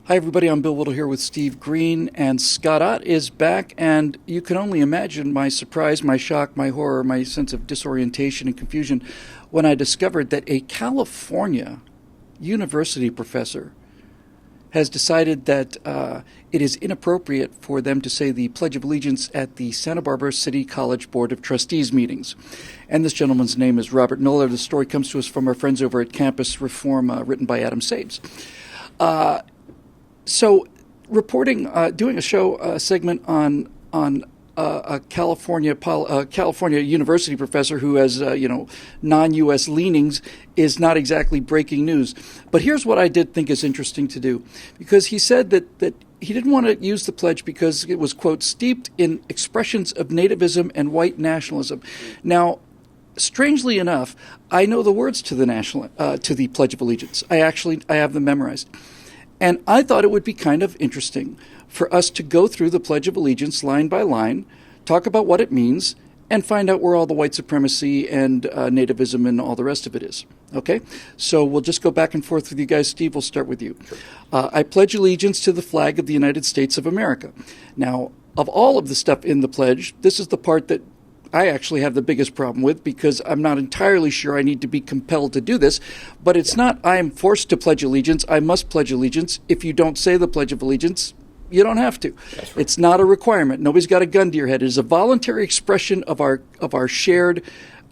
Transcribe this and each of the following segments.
Hi, everybody. I'm Bill Whittle here with Steve. Green and Scott Ott is back, and you can only imagine my surprise, my shock, my horror, my sense of disorientation and confusion when I discovered that a California university professor has decided that it is inappropriate for them to say the Pledge of Allegiance at the Santa Barbara City College Board of Trustees meetings. And this gentleman's name is Robert Miller. The story comes to us from our friends over at Campus Reform, written by Adam Sabes. So, reporting, doing a show segment on a California university professor who has non-U.S. leanings is not exactly breaking news. But here's what I did think is interesting to do, because he said that he didn't want to use the pledge because it was, quote, steeped in expressions of nativism and white nationalism. Now, strangely enough, I know the words to the Pledge of Allegiance. I have them memorized. And I thought it would be kind of interesting for us to go through the Pledge of Allegiance line by line, talk about what it means, and find out where all the white supremacy and nativism and all the rest of it is. Okay? So we'll just go back and forth with you guys. Steve, we'll start with you. I pledge allegiance to the flag of the United States of America. Now, of all of the stuff in the pledge, this is the part that I actually have the biggest problem with, because I'm not entirely sure I need to be compelled to do this. But it's not I am forced to pledge allegiance. I must pledge allegiance. If you don't say the Pledge of Allegiance, you don't have to. That's right. It's not a requirement. Nobody's got a gun to your head. It is a voluntary expression of our shared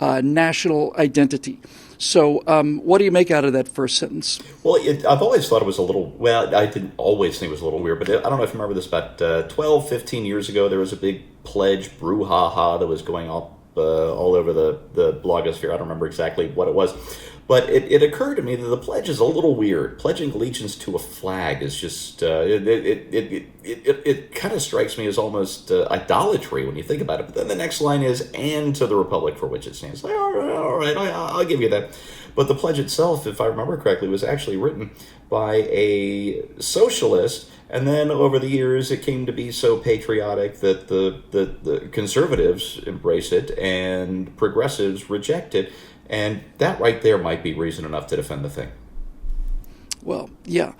national identity. So what do you make out of that first sentence? Well, I've always thought it was a little, well, I didn't always think it was a little weird, but I don't know if you remember this, about 12, 15 years ago, there was a big pledge brouhaha that was going up all over the blogosphere. I don't remember exactly what it was. But it occurred to me that the pledge is a little weird. Pledging allegiance to a flag is just, it kind of strikes me as almost idolatry when you think about it. But then the next line is, and to the republic for which it stands. Like, all right, I'll give you that. But the pledge itself, if I remember correctly, was actually written by a socialist. And then over the years, it came to be so patriotic that the conservatives embrace it and progressives reject it. And that right there might be reason enough to defend the thing. Well, yeah,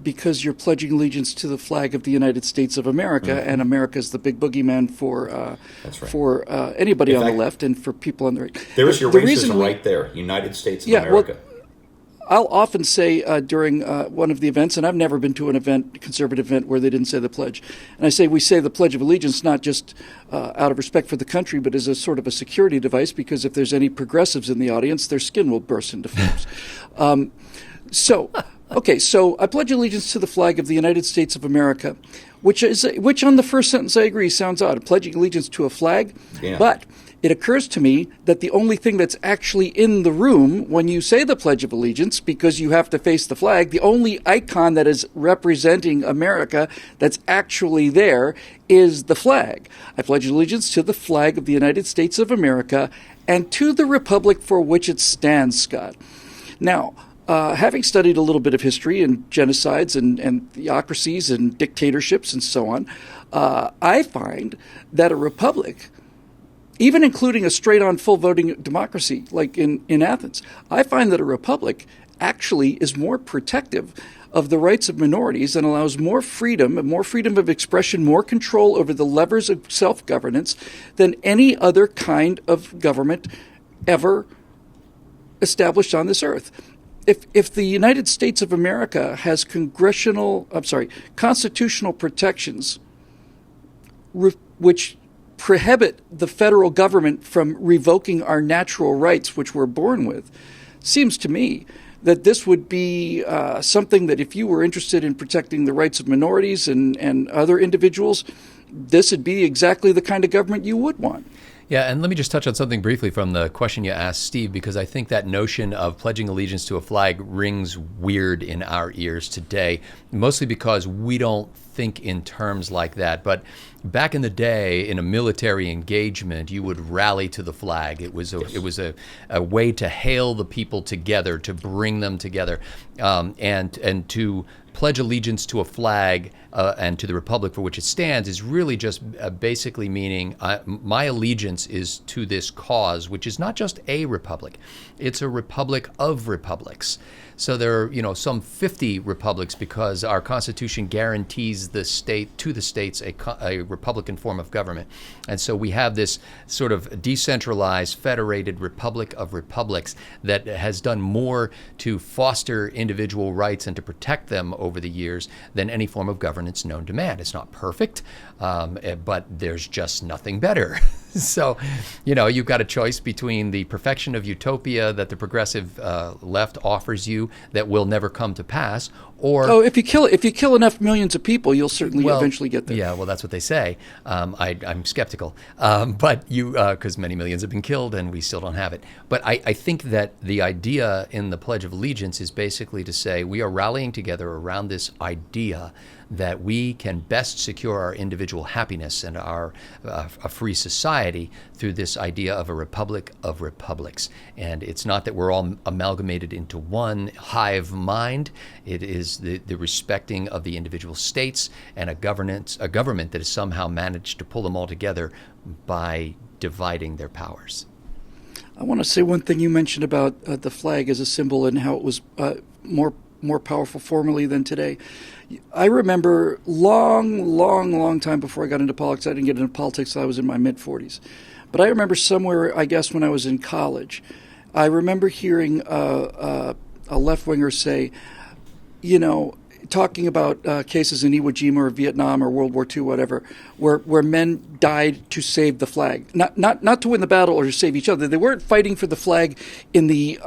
because you're pledging allegiance to the flag of the United States of America, mm-hmm. and America's the big boogeyman for That's right. for anybody on the left and for people on the right. There's your racism right there, United States of America. Well, I'll often say during one of the events, and I've never been to an event, conservative event, where they didn't say the pledge. And I say we say the Pledge of Allegiance not just out of respect for the country, but as a sort of a security device, because if there's any progressives in the audience, their skin will burst into flames. So I pledge allegiance to the flag of the United States of America, which on the first sentence I agree sounds odd, pledging allegiance to a flag, but it occurs to me that the only thing that's actually in the room when you say the Pledge of Allegiance, because you have to face the flag, the only icon that is representing America that's actually there is the flag. I pledge allegiance to the flag of the United States of America and to the republic for which it stands, Scott. Now, having studied a little bit of history and genocides and theocracies and dictatorships and so on, I find that a republic, even including a straight-on full-voting democracy like in Athens, I find that a republic actually is more protective of the rights of minorities and allows more freedom of expression, more control over the levers of self-governance than any other kind of government ever established on this earth. If the United States of America has constitutional protections which prohibit the federal government from revoking our natural rights, which we're born with, seems to me that this would be something that if you were interested in protecting the rights of minorities and other individuals, this would be exactly the kind of government you would want. Yeah, and let me just touch on something briefly from the question you asked, Steve, because I think that notion of pledging allegiance to a flag rings weird in our ears today, mostly because we don't think in terms like that. But back in the day, in a military engagement, you would rally to the flag. It was a way to hail the people together, to bring them together, and to pledge allegiance to a flag and to the republic for which it stands is really just basically meaning my allegiance is to this cause, which is not just a republic, it's a republic of republics. So there are, some 50 republics because our Constitution guarantees the states a Republican form of government. And so we have this sort of decentralized, federated republic of republics that has done more to foster individual rights and to protect them over the years than any form of governance known to man. It's not perfect, but there's just nothing better. So, you've got a choice between the perfection of utopia that the progressive left offers you that will never come to pass, or if you kill enough millions of people, you'll certainly eventually get there. Yeah, well, that's what they say. I'm skeptical, but because many millions have been killed and we still don't have it. But I think that the idea in the Pledge of Allegiance is basically to say we are rallying together around this idea that we can best secure our individual happiness and our a free society through this idea of a republic of republics. And it's not that we're all amalgamated into one hive mind. It is the respecting of the individual states and a government that has somehow managed to pull them all together by dividing their powers. I want to say one thing you mentioned about the flag as a symbol and how it was more powerful formerly than today. I remember long time before I got into politics. I didn't get into politics until I was in my mid-40s. But I remember somewhere, I guess when I was in college, I remember hearing a left-winger say, talking about cases in Iwo Jima or Vietnam or World War II, whatever, where men died to save the flag. Not to win the battle or to save each other. They weren't fighting for the flag in the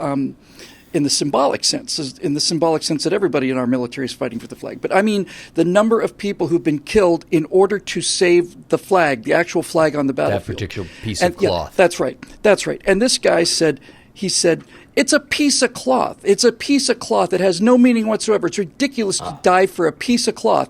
symbolic sense, that everybody in our military is fighting for the flag. But I mean the number of people who've been killed in order to save the flag, the actual flag on the battlefield. That particular piece of cloth. Yeah, that's right. And this guy said, it's a piece of cloth. It's a piece of cloth that has no meaning whatsoever. It's ridiculous to die for a piece of cloth.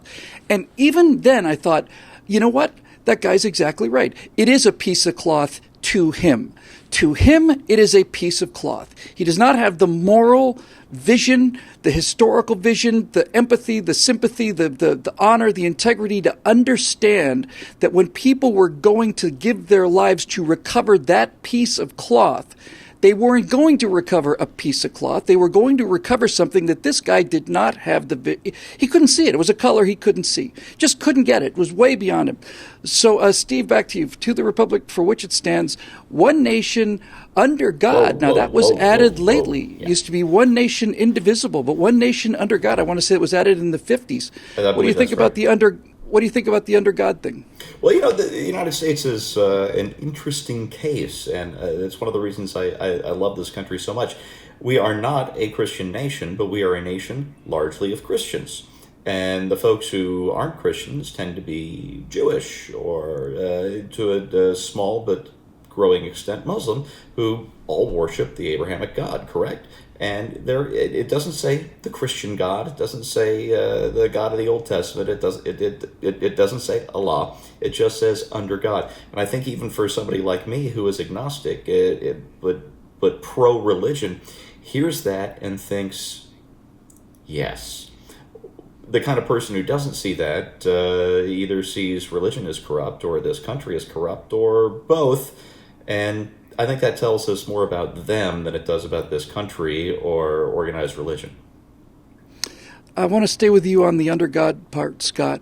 And even then I thought, you know what? That guy's exactly right. It is a piece of cloth to him. To him, it is a piece of cloth. He does not have the moral vision, the historical vision, the empathy, the sympathy, the honor, the integrity to understand that when people were going to give their lives to recover that piece of cloth, they weren't going to recover a piece of cloth. They were going to recover something that this guy did not have he couldn't see it. It was a color he couldn't see. Just couldn't get it. It was way beyond him. So, Steve, back to you. To the republic for which it stands, one nation under God. Now, that was added lately. Yeah. Used to be one nation indivisible, but one nation under God. I want to say it was added in the 50s. What do you think about What do you think about the under God thing? Well, the United States is an interesting case, and it's one of the reasons I love this country so much. We are not a Christian nation, but we are a nation largely of Christians. And the folks who aren't Christians tend to be Jewish or to a small but growing extent Muslim, who all worship the Abrahamic God, correct? And it doesn't say the Christian God. It doesn't say the God of the Old Testament. It doesn't say Allah. It just says under God. And I think even for somebody like me who is agnostic, but pro-religion, hears that and thinks, yes. The kind of person who doesn't see that either sees religion as corrupt or this country as corrupt or both. And I think that tells us more about them than it does about this country or organized religion. I want to stay with you on the under God part, Scott.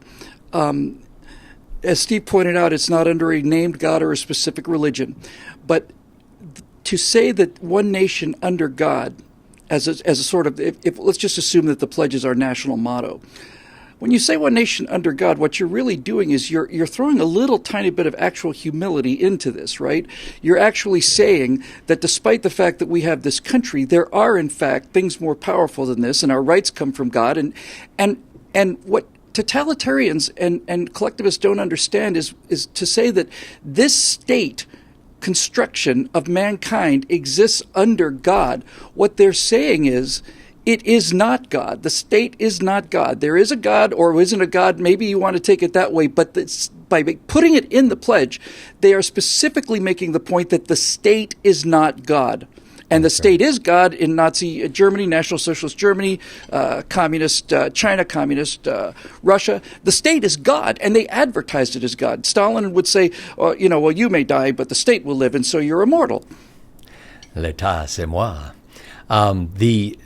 As Steve pointed out, it's not under a named God or a specific religion. But to say that one nation under God, as a sort of, if let's just assume that the pledge is our national motto. When you say one nation under God, what you're really doing is you're throwing a little tiny bit of actual humility into this, right? You're actually saying that despite the fact that we have this country, there are in fact things more powerful than this, and our rights come from God. And what totalitarians and collectivists don't understand is to say that this state construction of mankind exists under God. What they're saying is, it is not God. The state is not God. There is a God or isn't a God. Maybe you want to take it that way. But by putting it in the pledge, they are specifically making the point that the state is not God. And the state is God in Nazi Germany, National Socialist Germany, Communist China, Communist Russia. The state is God, and they advertised it as God. Stalin would say, well, you may die, but the state will live, and so you're immortal. L'état, c'est moi. The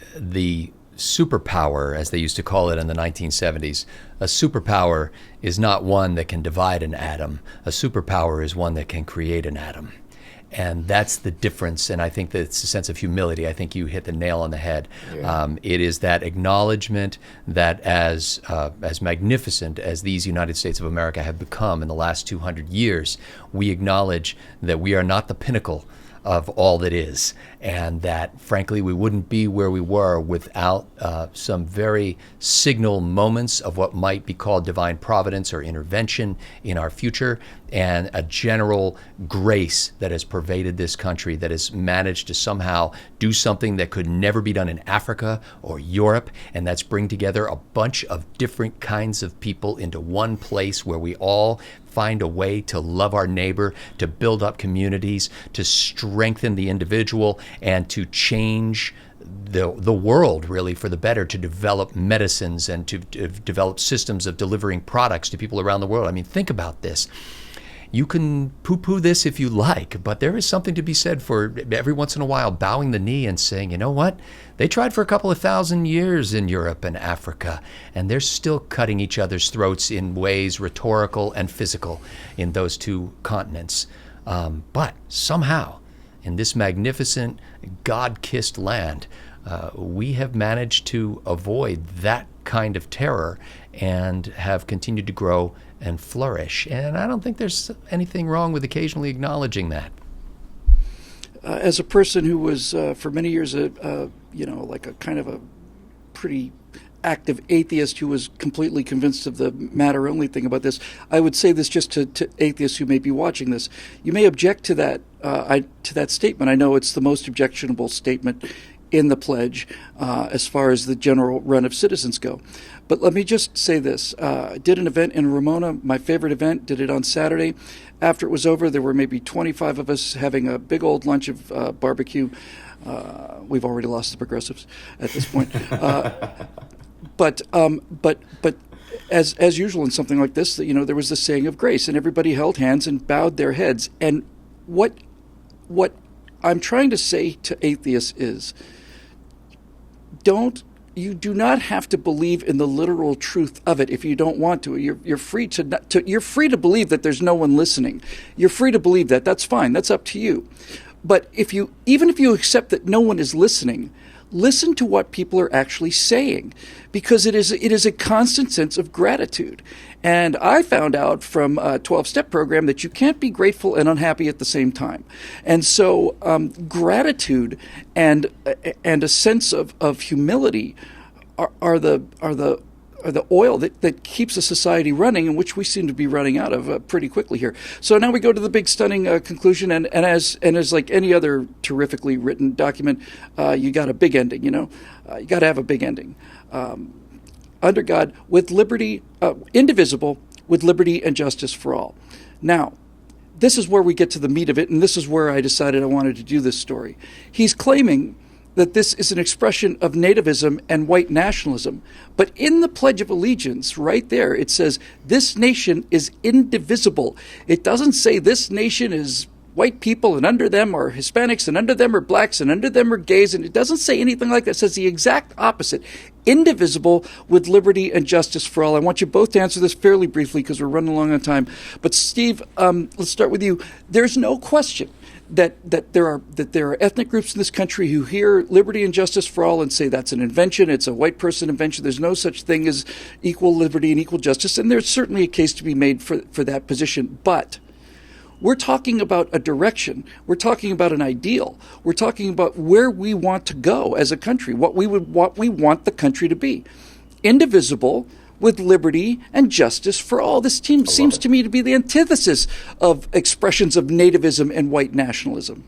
superpower, as they used to call it in the 1970s, a superpower is not one that can divide an atom. A superpower is one that can create an atom. And that's the difference, and I think that it's a sense of humility. I think you hit the nail on the head. Yeah. It is that acknowledgement that as magnificent as these United States of America have become in the last 200 years, we acknowledge that we are not the pinnacle of all that is, and that, frankly, we wouldn't be where we were without some very signal moments of what might be called divine providence or intervention in our future, and a general grace that has pervaded this country, that has managed to somehow do something that could never be done in Africa or Europe, and that's bring together a bunch of different kinds of people into one place where we all find a way to love our neighbor, to build up communities, to strengthen the individual, and to change the world really for the better, to develop medicines and to develop systems of delivering products to people around the world. I mean, think about this. You can poo-poo this if you like, but there is something to be said for every once in a while bowing the knee and saying, you know what? They tried for a couple of thousand years in Europe and Africa, and they're still cutting each other's throats in ways rhetorical and physical in those two continents. But somehow, in this magnificent, God-kissed land, we have managed to avoid that kind of terror and have continued to grow and flourish. And I don't think there's anything wrong with occasionally acknowledging that. As a person who was for many years like a kind of a pretty active atheist who was completely convinced of the matter-only thing about this, I would say this just to atheists who may be watching this. You may object to that statement. I know it's the most objectionable statement in the pledge as far as the general run of citizens go. But let me just say this. I did an event in Ramona, my favorite event, did it on Saturday. After it was over, there were maybe 25 of us having a big old lunch of barbecue. We've already lost the progressives at this point. But as usual in something like this, there was the saying of grace, and everybody held hands and bowed their heads. And what I'm trying to say to atheists is, you do not have to believe in the literal truth of it if you don't want to. You're free you're free to believe that there's no one listening. You're free to believe that. That's fine. That's up to you. But even if you accept that no one is listening, listen to what people are actually saying, because it is a constant sense of gratitude. And I found out from a 12-step program that you can't be grateful and unhappy at the same time. And so gratitude and a sense of humility are the oil that keeps a society running, and which we seem to be running out of pretty quickly here. So now we go to the big stunning conclusion, and as like any other terrifically written document, you got a big ending. You got to have a big ending. Under God, with liberty, indivisible, with liberty and justice for all. Now, this is where we get to the meat of it, and this is where I decided I wanted to do this story. He's claiming that this is an expression of nativism and white nationalism. But in the Pledge of Allegiance, right there, it says, this nation is indivisible. It doesn't say this nation is white people and under them are Hispanics and under them are blacks and under them are gays, and it doesn't say anything like that. It says the exact opposite. Indivisible, with liberty and justice for all. I want you both to answer this fairly briefly because we're running along on time. But Steve, let's start with you. There's no question that there are ethnic groups in this country who hear liberty and justice for all and say that's an invention, it's a white person invention, there's no such thing as equal liberty and equal justice, and there's certainly a case to be made for that position. But we're talking about a direction, we're talking about an ideal, we're talking about where we want to go as a country, what we want the country to be. Indivisible, with liberty and justice for all. This seems to me to be the antithesis of expressions of nativism and white nationalism.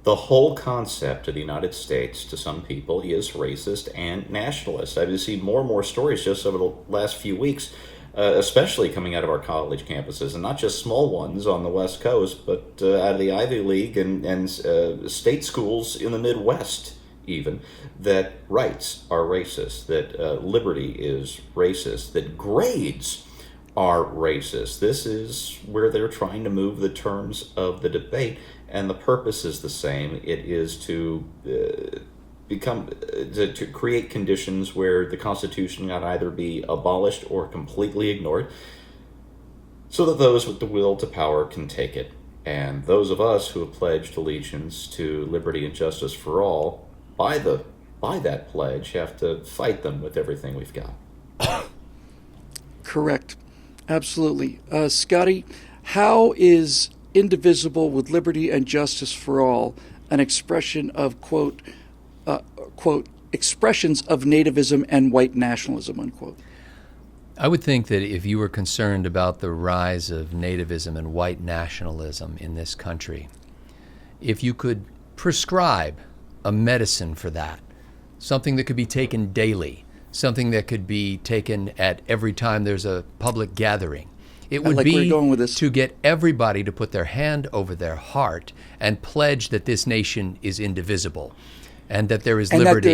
The whole concept of the United States, to some people, is racist and nationalist. I've seen more and more stories just over the last few weeks especially coming out of our college campuses, and not just small ones on the West Coast, but out of the Ivy League and state schools in the Midwest, even, that rights are racist, that liberty is racist, that grades are racist. This is where they're trying to move the terms of the debate, and the purpose is the same. It is to to create conditions where the Constitution can either be abolished or completely ignored, so that those with the will to power can take it. And those of us who have pledged allegiance to liberty and justice for all, by that pledge, have to fight them with everything we've got. Correct. Absolutely. Scotty, how is indivisible with liberty and justice for all an expression of, quote, expressions of nativism and white nationalism, unquote? I would think that if you were concerned about the rise of nativism and white nationalism in this country, if you could prescribe a medicine for that, something that could be taken daily, something that could be taken at every time there's a public gathering, it would be to get everybody to put their hand over their heart and pledge that this nation is indivisible and that there is liberty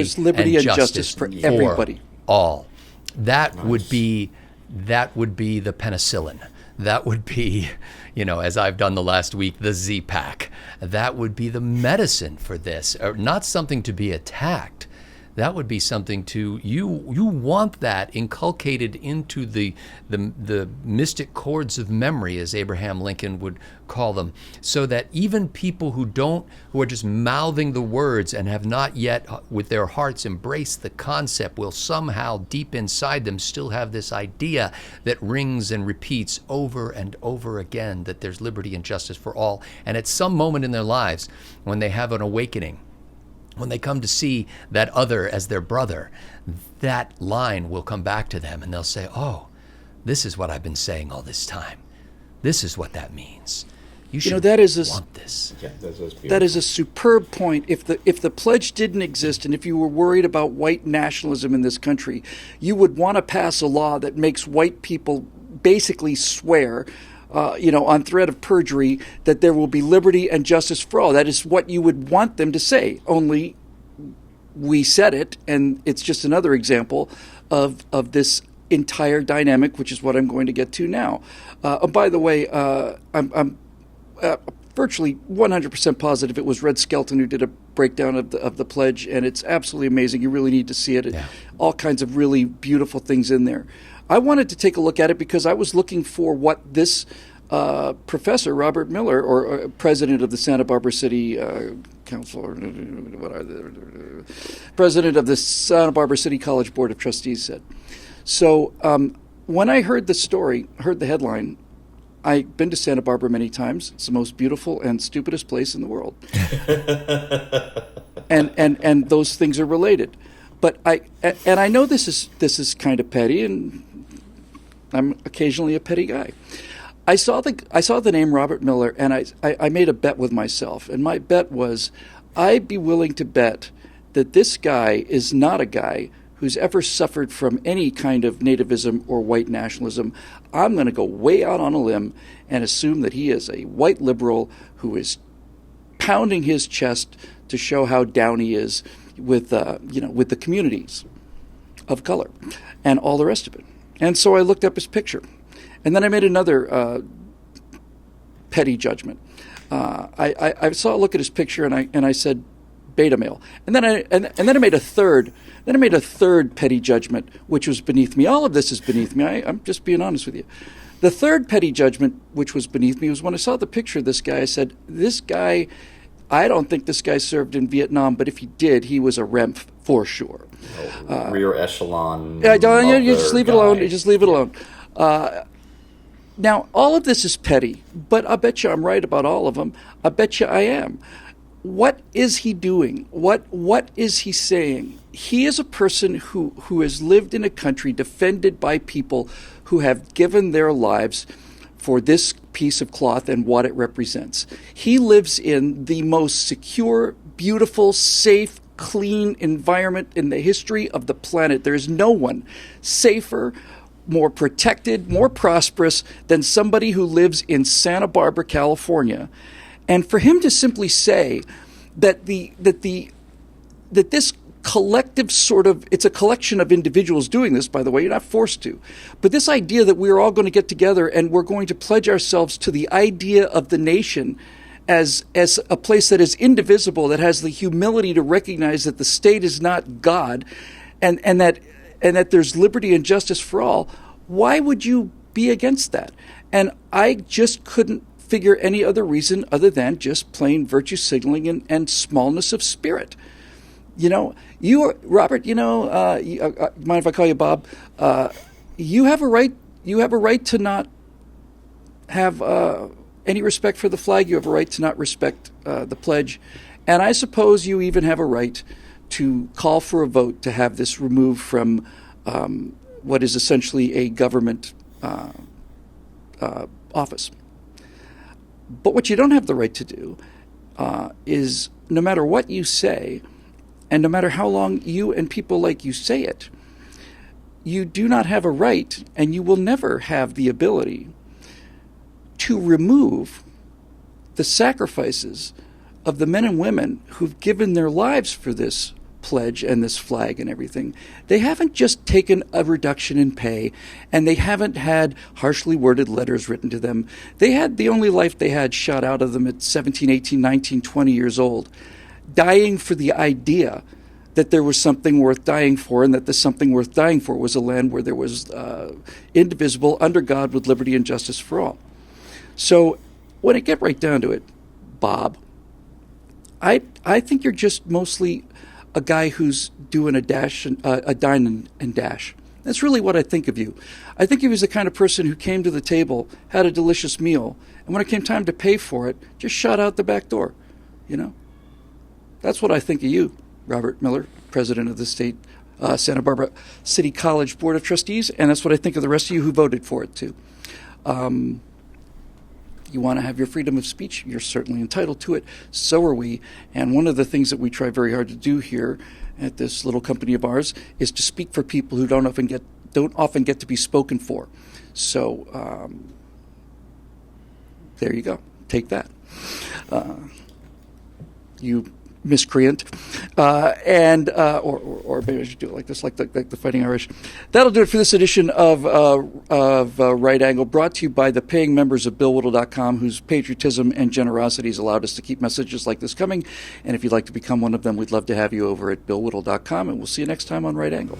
and justice for everybody, all. That would be the penicillin. That would be, as I've done the last week, the Z-Pack. That would be the medicine for this, or not something to be attacked. That would be something to you want that inculcated into the mystic chords of memory, as Abraham Lincoln would call them, so that even people who are just mouthing the words and have not yet with their hearts embraced the concept will somehow deep inside them still have this idea that rings and repeats over and over again, that there's liberty and justice for all. And at some moment in their lives, when they have an awakening, when they come to see that other as their brother, that line will come back to them and they'll say, oh, this is what I've been saying all this time. This is what that means. You should want this. Yeah, that is a superb point. If the pledge didn't exist and if you were worried about white nationalism in this country, you would want to pass a law that makes white people basically swear on threat of perjury, that there will be liberty and justice for all. That is what you would want them to say. Only we said it, and it's just another example of this entire dynamic, which is what I'm going to get to now. By the way, I'm virtually 100% positive it was Red Skelton who did a breakdown of the pledge, and it's absolutely amazing. You really need to see it. Yeah. All kinds of really beautiful things in there. I wanted to take a look at it because I was looking for what this Professor Robert Miller, or president of the Santa Barbara City Council, or president of the Santa Barbara City College Board of Trustees, said. So when I heard the story, heard the headline, I've been to Santa Barbara many times. It's the most beautiful and stupidest place in the world. and those things are related. But I know this is kind of petty, and I'm occasionally a petty guy. I saw the name Robert Miller, and I made a bet with myself, and my bet was I'd be willing to bet that this guy is not a guy who's ever suffered from any kind of nativism or white nationalism. I'm going to go way out on a limb and assume that he is a white liberal who is pounding his chest to show how down he is with the communities of color and all the rest of it. And so I looked up his picture, and then I made another petty judgment. I saw a look at his picture, and I said beta male, and then I made a third. Then I made a third petty judgment, which was beneath me. All of this is beneath me. I'm just being honest with you. The third petty judgment, which was beneath me, was when I saw the picture of this guy. I said, this guy, I don't think this guy served in Vietnam, but if he did, he was a REMF for sure. Rear echelon. Yeah, you just leave it alone. You just leave it alone. Now, all of this is petty, but I bet you I'm right about all of them. I bet you I am. What is he doing? What is he saying? He is a person who has lived in a country defended by people who have given their lives for this piece of cloth and what it represents. He lives in the most secure, beautiful, safe, clean environment in the history of the planet. There is no one safer more protected, more prosperous than somebody who lives in Santa Barbara, California. And for him to simply say that this collective sort of, it's a collection of individuals doing this, by the way, you're not forced to, but this idea that we're all going to get together and we're going to pledge ourselves to the idea of the nation as a place that is indivisible, that has the humility to recognize that the state is not God, and that there's liberty and justice for all. Why would you be against that? And I just couldn't figure any other reason other than just plain virtue signaling and smallness of spirit. Robert, mind if I call you Bob? You have a right to not have any respect for the flag. You have a right to not respect the pledge. And I suppose you even have a right to call for a vote to have this removed from what is essentially a government office. But what you don't have the right to do is, no matter what you say, and no matter how long you and people like you say it, you do not have a right, and you will never have the ability to remove the sacrifices of the men and women who've given their lives for this pledge and this flag and everything. They haven't just taken a reduction in pay, and they haven't had harshly worded letters written to them. They had the only life they had shot out of them at 17, 18, 19, 20 years old, dying for the idea that there was something worth dying for, and that the something worth dying for was a land where there was indivisible, under God, with liberty and justice for all. So when I get right down to it, Bob, I think you're just mostly a guy who's doing a dine and dash. That's really what I think of you. I think of you as the kind of person who came to the table, had a delicious meal, and when it came time to pay for it, just shot out the back door. That's what I think of you, Robert Miller, president of the state Santa Barbara City College Board of Trustees, and that's what I think of the rest of you who voted for it too. You want to have your freedom of speech, you're certainly entitled to it. So are we. And one of the things that we try very hard to do here at this little company of ours is to speak for people who don't often get to be spoken for. So there you go. Take that. You miscreant, or maybe I should do it like this, like the Fighting Irish. That'll do it for this edition of Right Angle, brought to you by the paying members of BillWhittle.com, whose patriotism and generosity has allowed us to keep messages like this coming. And if you'd like to become one of them, we'd love to have you over at BillWhittle.com, and we'll see you next time on Right Angle.